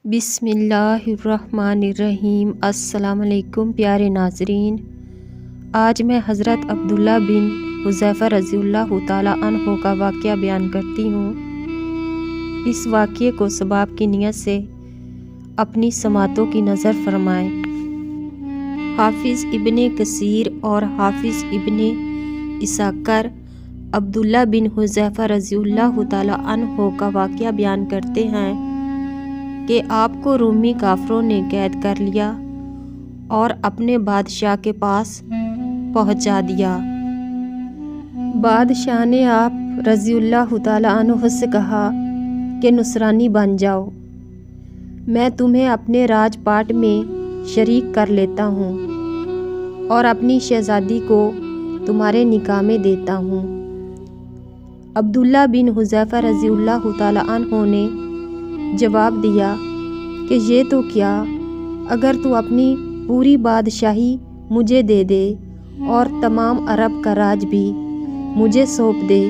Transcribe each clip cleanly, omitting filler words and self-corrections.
بسم اللہ الرحمن الرحیم۔ السلام علیکم پیارے ناظرین، آج میں حضرت عبداللہ بن حذیفہ رضی اللہ تعالیٰ عنہ کا واقعہ بیان کرتی ہوں۔ اس واقعے کو ثواب کی نیت سے اپنی سماعتوں کی نظر فرمائیں۔ حافظ ابن کثیر اور حافظ ابن عساکر عبداللہ بن حذیفہ رضی اللہ تعالیٰ عنہ کا واقعہ بیان کرتے ہیں کہ آپ کو رومی کافروں نے قید کر لیا اور اپنے بادشاہ کے پاس پہنچا دیا۔ بادشاہ نے آپ رضی اللہ تعالیٰ عنہ سے کہا کہ نصرانی بن جاؤ، میں تمہیں اپنے راج پاٹ میں شریک کر لیتا ہوں اور اپنی شہزادی کو تمہارے نکاح میں دیتا ہوں۔ عبداللہ بن حذیفہ رضی اللہ تعالیٰ عنہ نے جواب دیا کہ یہ تو کیا، اگر تو اپنی پوری بادشاہی مجھے دے دے اور تمام عرب کا راج بھی مجھے سونپ دے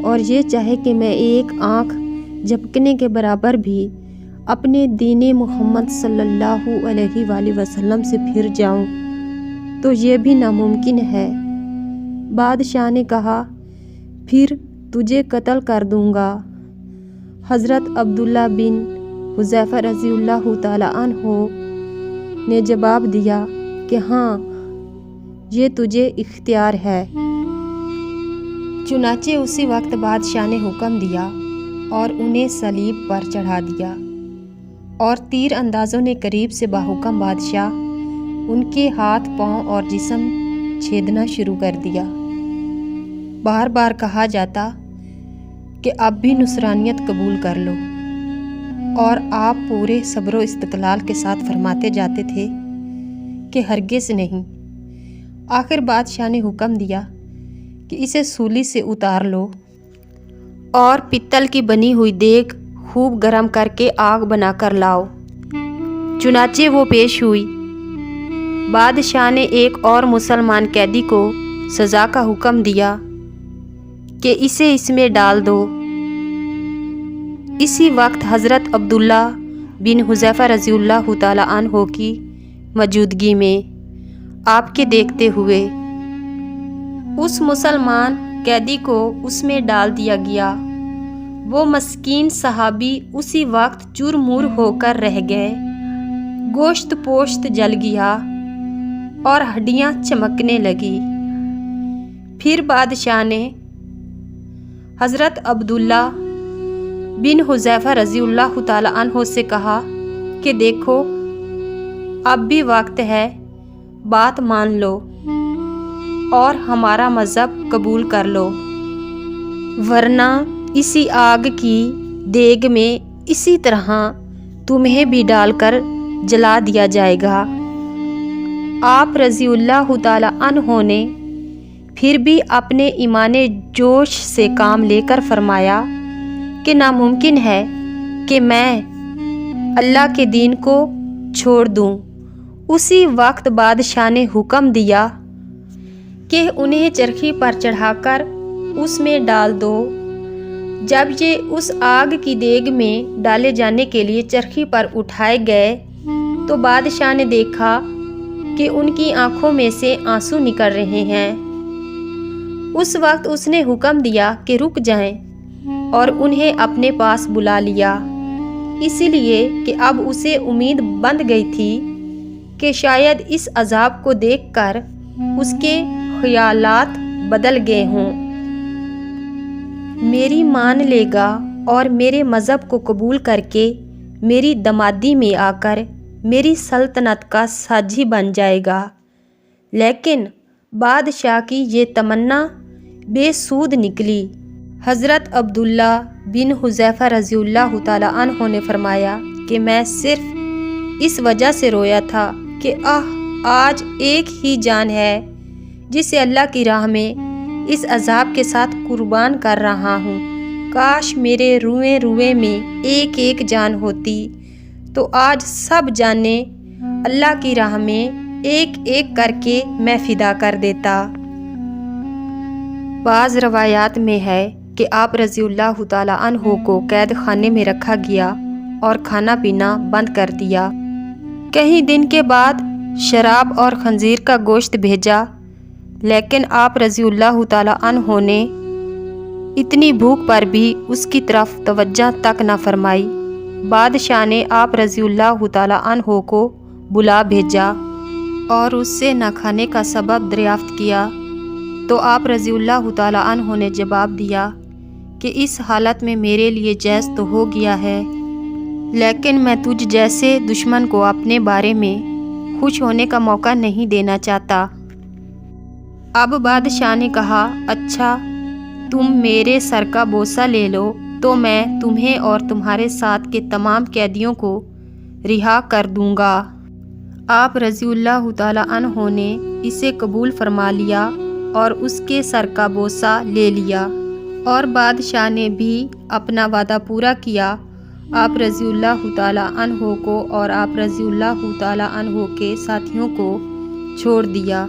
اور یہ چاہے کہ میں ایک آنکھ جھپکنے کے برابر بھی اپنے دین محمد صلی اللہ علیہ وآلہ وسلم سے پھر جاؤں تو یہ بھی ناممکن ہے۔ بادشاہ نے کہا، پھر تجھے قتل کر دوں گا۔ حضرت عبداللہ بن حذیفہ رضی اللہ تعالیٰ عنہ نے جواب دیا کہ ہاں، یہ تجھے اختیار ہے۔ چنانچہ اسی وقت بادشاہ نے حکم دیا اور انہیں صلیب پر چڑھا دیا، اور تیر اندازوں نے قریب سے باحکم بادشاہ ان کے ہاتھ پاؤں اور جسم چھیدنا شروع کر دیا۔ بار بار کہا جاتا کہ اب بھی نصرانیت قبول کر لو، اور آپ پورے صبر و استقلال کے ساتھ فرماتے جاتے تھے کہ ہرگز نہیں۔ آخر بادشاہ نے حکم دیا کہ اسے سولی سے اتار لو اور پتل کی بنی ہوئی دیگ خوب گرم کر کے آگ بنا کر لاؤ۔ چنانچہ وہ پیش ہوئی۔ بادشاہ نے ایک اور مسلمان قیدی کو سزا کا حکم دیا کہ اسے اس میں ڈال دو۔ اسی وقت حضرت عبداللہ بن حذیفہ رضی اللہ تعالیٰ عنہ کی موجودگی میں آپ کے دیکھتے ہوئے اس مسلمان قیدی کو اس میں ڈال دیا گیا۔ وہ مسکین صحابی اسی وقت چور ہو کر رہ گئے، گوشت پوشت جل گیا اور ہڈیاں چمکنے لگی۔ پھر بادشاہ نے حضرت عبداللہ بن حذیفہ رضی اللہ تعالیٰ عنہ سے کہا کہ دیکھو، اب بھی وقت ہے، بات مان لو اور ہمارا مذہب قبول کر لو، ورنہ اسی آگ کی دیگ میں اسی طرح تمہیں بھی ڈال کر جلا دیا جائے گا۔ آپ رضی اللہ تعالیٰ عنہ نے پھر بھی اپنے ایمان جوش سے کام لے کر فرمایا کہ ناممکن ہے کہ میں اللہ کے دین کو چھوڑ دوں۔ اسی وقت بادشاہ نے حکم دیا کہ انہیں چرخی پر چڑھا کر اس میں ڈال دو۔ جب یہ اس آگ کی دیگ میں ڈالے جانے کے لیے چرخی پر اٹھائے گئے تو بادشاہ نے دیکھا کہ ان کی آنکھوں میں سے آنسو نکل رہے ہیں۔ اس وقت اس نے حکم دیا کہ رک جائیں اور انہیں اپنے پاس بلا لیا، اسی لیے کہ اب اسے امید بندھ گئی تھی کہ شاید اس عذاب کو دیکھ کر اس کے خیالات بدل گئے ہوں، میری مان لے گا اور میرے مذہب کو قبول کر کے میری دمادی میں آ کر میری سلطنت کا ساجی بن جائے گا۔ لیکن بادشاہ کی یہ تمنا بے سود نکلی۔ حضرت عبداللہ بن حذیفہ رضی اللہ تعالیٰ عنہ نے فرمایا کہ میں صرف اس وجہ سے رویا تھا کہ آج ایک ہی جان ہے جسے اللہ کی راہ میں اس عذاب کے ساتھ قربان کر رہا ہوں۔ کاش میرے روئے روئے میں ایک ایک جان ہوتی تو آج سب جانیں اللہ کی راہ میں ایک ایک کر کے میں فدا کر دیتا۔ بعض روایات میں ہے کہ آپ رضی اللہ تعالیٰ عنہ کو قید خانے میں رکھا گیا اور کھانا پینا بند کر دیا۔ کئی دن کے بعد شراب اور خنزیر کا گوشت بھیجا، لیکن آپ رضی اللہ تعالیٰ عنہ نے اتنی بھوک پر بھی اس کی طرف توجہ تک نہ فرمائی۔ بادشاہ نے آپ رضی اللہ تعالیٰ عنہ کو بلا بھیجا اور اس سے نہ کھانے کا سبب دریافت کیا، تو آپ رضی اللہ تعالیٰ عنہ نے جواب دیا کہ اس حالت میں میرے لیے جائز تو ہو گیا ہے، لیکن میں تجھ جیسے دشمن کو اپنے بارے میں خوش ہونے کا موقع نہیں دینا چاہتا۔ اب بادشاہ نے کہا، اچھا تم میرے سر کا بوسہ لے لو تو میں تمہیں اور تمہارے ساتھ کے تمام قیدیوں کو رہا کر دوں گا۔ آپ رضی اللہ تعالیٰ عنہ نے اسے قبول فرما لیا اور اس کے سر کا بوسہ لے لیا، اور بادشاہ نے بھی اپنا وعدہ پورا کیا۔ آپ رضی اللہ تعالیٰ عنہ کو اور آپ رضی اللہ تعالیٰ عنہ کے ساتھیوں کو چھوڑ دیا۔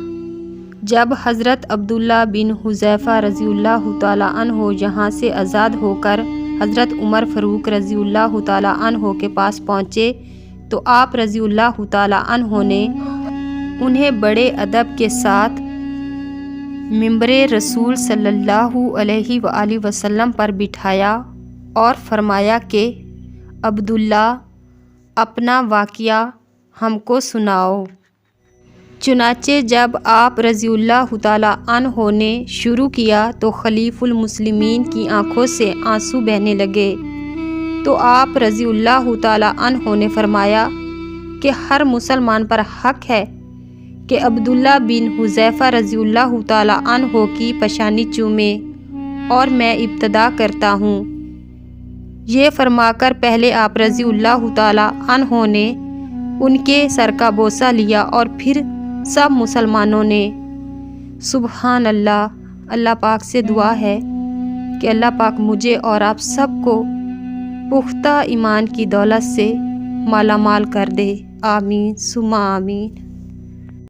جب حضرت عبداللہ بن حذیفہ رضی اللہ تعالیٰ عنہ یہاں سے آزاد ہو کر حضرت عمر فاروق رضی اللہ تعالیٰ عنہ کے پاس پہنچے تو آپ رضی اللہ تعالیٰ عنہ نے انہیں بڑے ادب کے ساتھ ممبر رسول صلی اللہ علیہ وآلہ وسلم پر بٹھایا اور فرمایا کہ عبداللہ اپنا واقعہ ہم کو سناؤ۔ چنانچہ جب آپ رضی اللہ تعالیٰ عنہ نے شروع کیا تو خلیف المسلمین کی آنکھوں سے آنسو بہنے لگے، تو آپ رضی اللہ تعالیٰ عنہ نے فرمایا کہ ہر مسلمان پر حق ہے کہ عبداللہ بن حذیفہ رضی اللہ تعالیٰ عنہ کی پیشانی چومے، اور میں ابتدا کرتا ہوں۔ یہ فرما کر پہلے آپ رضی اللہ تعالیٰ عنہ نے ان کے سر کا بوسہ لیا اور پھر سب مسلمانوں نے۔ سبحان اللہ۔ اللہ پاک سے دعا ہے کہ اللہ پاک مجھے اور آپ سب کو پختہ ایمان کی دولت سے مالا مال کر دے۔ آمین ثم آمین۔